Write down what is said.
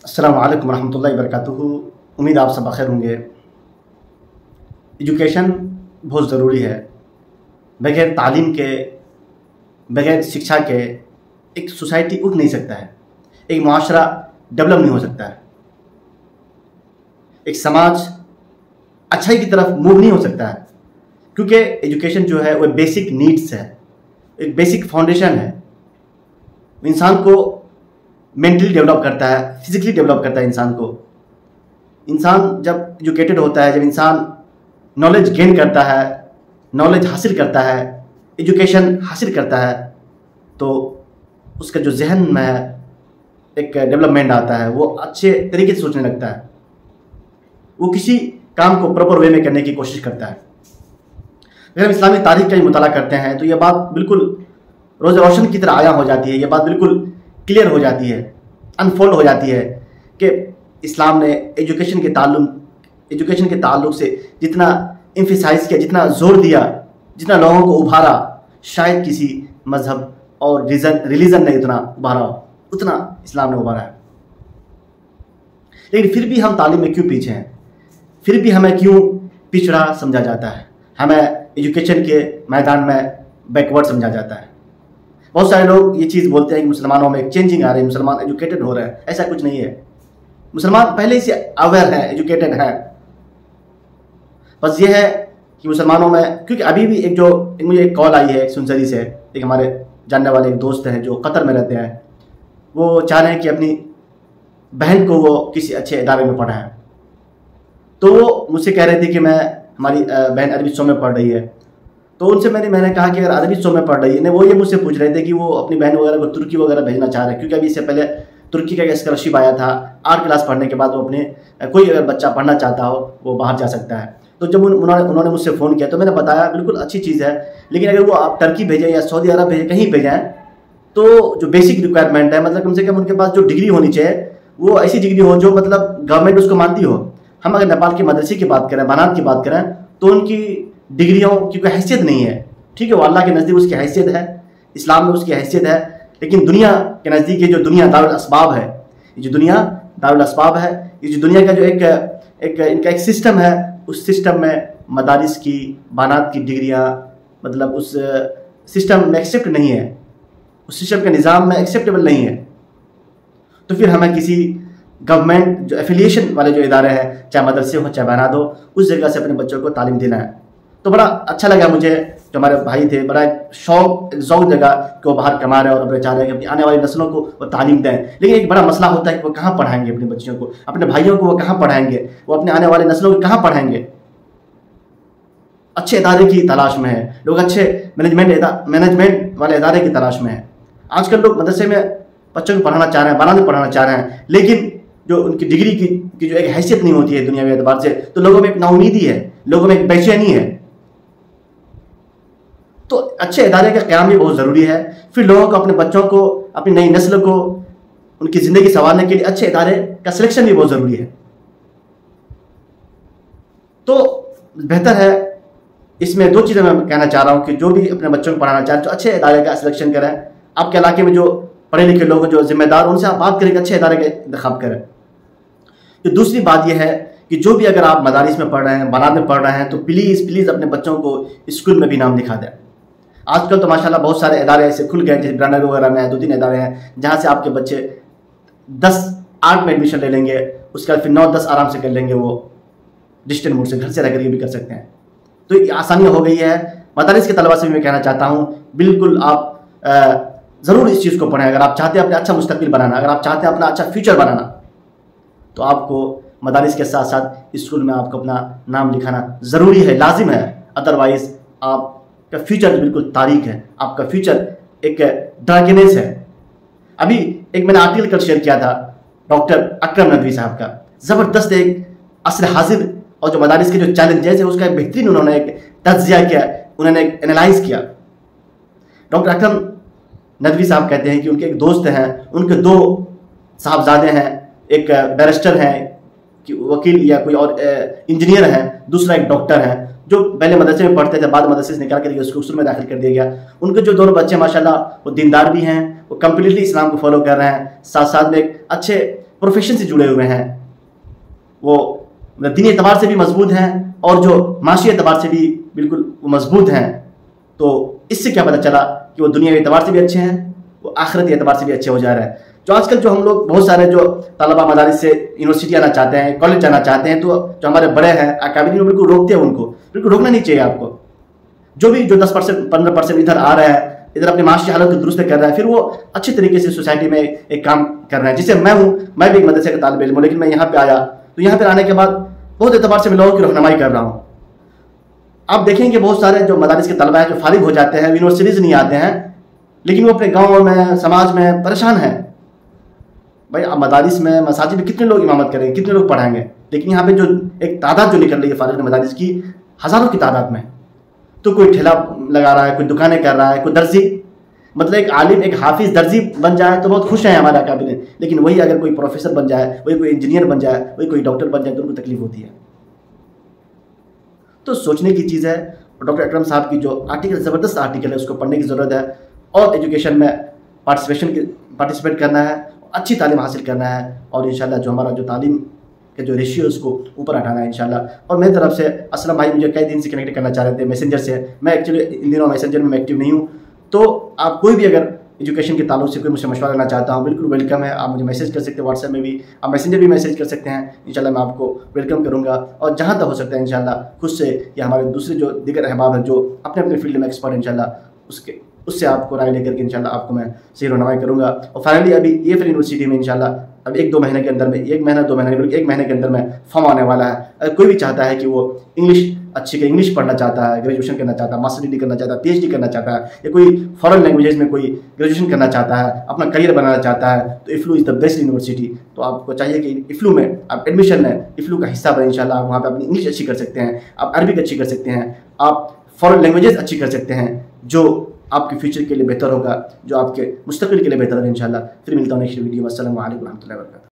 अस्सलामु अलैकुम रहमतुल्लाहि वबरकातुहू। उम्मीद आप सब बखैर होंगे। एजुकेशन बहुत ज़रूरी है। बगैर तालीम के, बगैर शिक्षा के एक सोसाइटी उठ नहीं सकता है, एक मुआशरा डेवलप नहीं हो सकता है, एक समाज अच्छाई की तरफ मूव नहीं हो सकता है। क्योंकि एजुकेशन जो है वो बेसिक नीड्स है, एक बेसिक फाउंडेशन है। इंसान को मेंटली डेवलप करता है, फिजिकली डेवलप करता है इंसान को। इंसान जब एजुकेटेड होता है, जब इंसान नॉलेज गेन करता है, नॉलेज हासिल करता है, एजुकेशन हासिल करता है, तो उसका जो जहन में एक डेवलपमेंट आता है, वो अच्छे तरीके से सोचने लगता है, वो किसी काम को प्रॉपर वे में करने की कोशिश करता है। अगर हम इस्लामी तारीख का ही मुताला करते हैं तो यह बात बिल्कुल रोज़ रोशन की तरह आया हो जाती है। यह बात बिल्कुल क्लियर हो जाती है, अनफोल्ड हो जाती है कि इस्लाम ने एजुकेशन के ताल्लुक से जितना एम्फेसाइज किया, जितना जोर दिया, जितना लोगों को उभारा, शायद किसी मजहब और रिलीजन ने उतना उभारा हो, उतना इस्लाम ने उभारा है। लेकिन फिर भी हम तालीम में क्यों पीछे हैं? फिर भी हमें क्यों पिछड़ा समझा जाता है? हमें एजुकेशन के मैदान में बैकवर्ड समझा जाता है। बहुत सारे लोग ये चीज़ बोलते हैं कि मुसलमानों में एक चेंजिंग आ रही है, मुसलमान एजुकेटेड हो रहे हैं। ऐसा कुछ नहीं है। मुसलमान पहले से अवेयर है, एजुकेटेड है। बस ये है कि मुसलमानों में, क्योंकि अभी भी मुझे एक कॉल आई है सुनसरी से, एक हमारे जानने वाले एक दोस्त हैं जो कतर में रहते हैं। वो चाह रहे हैं कि अपनी बहन को वो किसी अच्छे इदारे में पढ़ाएं। तो वो मुझसे कह रहे थे कि हमारी बहन अरबी शो में पढ़ रही है। तो उनसे मैंने कहा कि अगर अरबी शो में पढ़ रही है, वो ये मुझसे पूछ रहे थे कि वो अपनी बहन वगैरह को तुर्की वगैरह भेजना चाह रहे हैं, क्योंकि अभी इससे पहले तुर्की का स्कॉलरशिप आया था। 8 क्लास पढ़ने के बाद वो अपने कोई अगर बच्चा पढ़ना चाहता हो वो बाहर जा सकता है। तो जब उन्होंने मुझसे फ़ोन किया तो मैंने बताया बिल्कुल अच्छी चीज़ है, लेकिन अगर वो आप टर्की भेजें या सऊदी अरब भेजें, कहीं भेजें, तो जो बेसिक रिक्वायरमेंट है, मतलब कम से कम उनके पास जो डिग्री होनी चाहिए वो ऐसी डिग्री हो जो मतलब गवर्नमेंट उसको मानती हो। हम अगर नेपाल के मदरसे की बात करें, बनात की बात करें, तो उनकी डिग्रियों की कोई हैसियत नहीं है। ठीक है, वो अल्लाह के नज़दीक उसकी हैसियत है, इस्लाम में उसकी हैसियत है, लेकिन दुनिया के नज़दीक ये जो दुनिया दारुल अस्बाब है, ये जो दुनिया दारुल अस्बाब है, ये जो दुनिया का जो इनका एक सिस्टम है, उस सिस्टम में मदारिस की, बनात की डिग्रियाँ मतलब उस सिस्टम में एक्सेप्ट नहीं है, उस सिस्टम के निज़ाम में एक्सेप्टेबल नहीं है। तो फिर हमें किसी गवर्नमेंट जो एफिलिएशन वाले जो इदारे हैं, चाहे मदरसे हो चाहे बनात हो, उस जगह से अपने बच्चों को तालीम देना है। तो बड़ा अच्छा लगा मुझे, जो हमारे भाई थे, बड़ा शौक जगह कि वो बाहर कमा रहे हैं और अपने चाह रहे हैं कि अपनी आने वाली नस्लों को वो तालीम दें। लेकिन एक बड़ा मसला होता है कि वो कहाँ पढ़ाएंगे अपने बच्चों को, अपने भाइयों को वो कहाँ पढ़ाएंगे, वो अपने आने वाली नस्लों को कहाँ पढ़ाएंगे? अच्छे इदारे की तलाश में है लोग, अच्छे मैनेजमेंट वाले इदारे की तलाश में है। आजकल लोग मदरसे में बच्चों को पढ़ाना चाह रहे हैं, बनाने में पढ़ाना चाह रहे हैं, लेकिन जो उनकी डिग्री की जो एक हैसियत नहीं होती है दुनिया के एतबार से, तो लोगों में एक नाउमीदी है, लोगों में एक बेचैनी है। तो अच्छे इदारे का क़याम भी बहुत ज़रूरी है। फिर लोगों को, अपने बच्चों को, अपनी नई नस्ल को, उनकी ज़िंदगी संवारने के लिए अच्छे इदारे का सिलेक्शन भी बहुत ज़रूरी है। तो बेहतर है, इसमें 2 चीज़ें मैं कहना चाह रहा हूँ कि जो भी अपने बच्चों को पढ़ाना चाह रहे हैं तो अच्छे इदारे का सिलेक्शन करें। आपके इलाके में जो पढ़े लिखे लोग, जो जिम्मेदार, उनसे आप बात करें, अच्छे इदारे का इंतखाब करें। तो दूसरी बात यह है कि जो भी अगर आप मदारिस में पढ़ रहे हैं, बनात में पढ़ रहे हैं, तो प्लीज़ अपने बच्चों को स्कूल में भी नाम लिखा दें। आजकल तो माशाल्लाह बहुत सारे इदारे ऐसे खुल गए, जैसे ब्रांडर वगैरह में 2-3 इदारे हैं जहाँ से आपके बच्चे 10-8 में एडमिशन ले लेंगे, उसके बाद फिर 9-10 आराम से कर लेंगे। वो डिस्टेंट मोड से घर से रह करके भी कर सकते हैं। तो ये आसानियाँ हो गई है। मदारिस के तलबा से भी मैं कहना चाहता हूँ, बिल्कुल आप ज़रूर इस चीज़ को पढ़ें। अगर आप चाहते हैं अपना अच्छा मुस्तकबिल बनाना, अगर आप चाहते हैं अपना अच्छा फ्यूचर बनाना, तो आपको मदारिस के साथ साथ स्कूल में आपको अपना नाम लिखाना ज़रूरी है, लाजिम है। अदरवाइज़ आपका फ्यूचर बिल्कुल तारीख है, आपका फ्यूचर एक डार्कनेस है। अभी एक मैंने आर्टिकल कल शेयर किया था डॉक्टर अकरम नदवी साहब का, ज़बरदस्त एक असर हाजिर और जो मदारिस के जो चैलेंजेस है उसका एक बेहतरीन उन्होंने एक तज्जिया किया, उन्होंने एक एनालाइज किया। डॉक्टर अकरम नदवी साहब कहते हैं कि उनके एक दोस्त हैं, उनके 2 साहबजादे हैं, एक बैरिस्टर हैं कि वकील या कोई और इंजीनियर हैं, दूसरा एक डॉक्टर है, जो पहले मदरसे में पढ़ते थे, बाद मदरसे से निकाल कर उसको स्कूल में दाखिल कर दिया गया। उनके जो दोनों बच्चे माशाल्लाह वो दीनदार भी हैं, वो कम्प्लीटली इस्लाम को फॉलो कर रहे हैं, साथ साथ में एक अच्छे प्रोफेशन से जुड़े हुए हैं, वो दीनी एतबार से भी मजबूत हैं और जो माशी एतबार से भी बिल्कुल वो मजबूत हैं। तो इससे क्या पता चला कि वो दुनियावी एतबार से भी अच्छे हैं, वो आखिरती एतबार से भी अच्छे हो जा रहे हैं। जो आजकल जो हम लोग बहुत सारे जो तलबा मदारिस से यूनिवर्सिटी आना चाहते हैं, कॉलेज जाना चाहते हैं, तो जो हमारे बड़े हैं अकादमी बिल्कुल रोकते हैं उनको, बिल्कुल रोकना नहीं चाहिए आपको। जो भी जो 10% 15% इधर आ रहा है, इधर अपनी माशी हालत को दुरुस्त कर रहा है, फिर वो अच्छे तरीके से सोसाइटी में एक काम कर रहे हैं। जैसे मैं हूँ, मैं भी एक मदरसे का तालिब इल्म हूँ, लेकिन मैं यहाँ पे आया तो यहाँ पर आने के बाद बहुत एतबार से मैं लोगों की रहनुमाई कर रहा हूँ। आप देखेंगे बहुत सारे जो मदारिस के तलबा हैं जो फारिग हो जाते हैं, यूनिवर्सिटीज नहीं आते हैं, लेकिन वो अपने गाँव में समाज में परेशान है। भाई आप मदारिस में मसाजिद में कितने लोग इमामत करेंगे, कितने लोग पढ़ाएंगे, लेकिन यहाँ पे जो एक तादाद जो निकल रही है फारिग मदारिस की, हज़ारों की तादाद में। तो कोई ठेला लगा रहा है, कोई दुकानें कर रहा है, कोई दर्जी, मतलब एक आलिम एक हाफिज दर्जी बन जाए तो बहुत खुश हैं हमारे अकाबिर, लेकिन वही अगर कोई प्रोफेसर बन जाए, वही कोई इंजीनियर बन जाए, वही कोई डॉक्टर बन जाए तो उनको तकलीफ होती है। तो सोचने की चीज़ है। डॉक्टर अकरम साहब की जो आर्टिकल, ज़बरदस्त आर्टिकल है, उसको पढ़ने की ज़रूरत है और एजुकेशन में पार्टिसिपेट करना है, अच्छी तालीम हासिल करना है और इंशाल्लाह जो हमारा जो तालीम के जो रेशियो उसको ऊपर हटाना है इंशाल्लाह। और मेरी तरफ से असलम भाई मुझे कई दिन से कनेक्ट करना चाह रहे थे मैसेंजर से, मैं एक्चुअली इन दिनों मैसेंजर में एक्टिव नहीं हूँ। तो आप कोई भी अगर एजुकेशन के ताल्लुक से कोई मुझसे मशवरा लेना चाहता हूँ, बिल्कुल वेलकम है। आप मुझे मैसेज कर सकते हैं, व्हाट्सएप में भी आप मैसेंजर भी मैसेज कर सकते हैं। इंशाल्लाह मैं आपको वेलकम करूँगा और जहाँ तक हो सकता है इंशाल्लाह खुद से या हमारे दूसरे जो दीगर अहबाब हैं जो अपने अपने फील्ड में एक्सपर्ट इंशाल्लाह उससे आपको राय लेकर के इंशाल्लाह आपको मैं सही रहनुमाई करूँगा। और फाइनली अभी ये फिर यूनिवर्सिटी में इंशाल्लाह अब 1-2 महीने के अंदर में, 1 महीना 2 महीने बल्कि 1 महीने के अंदर में फॉर्म आने वाला है। अगर कोई भी चाहता है कि वो इंग्लिश पढ़ना चाहता है, ग्रेजुएशन करना चाहता है, मास्टर डिग्री करना चाहता है, PhD करना चाहता है, या कोई फॉरेन लैंग्वेजेस में कोई ग्रेजुएशन करना चाहता है, अपना करियर बनाना चाहता है, तो इफ्लू इज़ द बेस्ट यूनिवर्सिटी। तो आपको चाहिए कि इफ्लू में आप एडमिशन लें, इफ्लू का हिस्सा बने। इंशाल्लाह आप वहाँ पर अपनी इंग्लिश अच्छी कर सकते हैं, आप अरबिक अच्छी कर सकते हैं, आप फॉरेन लैंग्वेजेस अच्छी कर सकते हैं, जो आपके फ्यूचर के लिए बेहतर होगा, जो आपके मुस्तकबिल के लिए बेहतर होगा इंशाल्लाह। फिर मिलता हूँ नेक्स्ट वीडियो में। अस्सलामु अलैकुम व रहमतुल्लाहि व बरकातहू।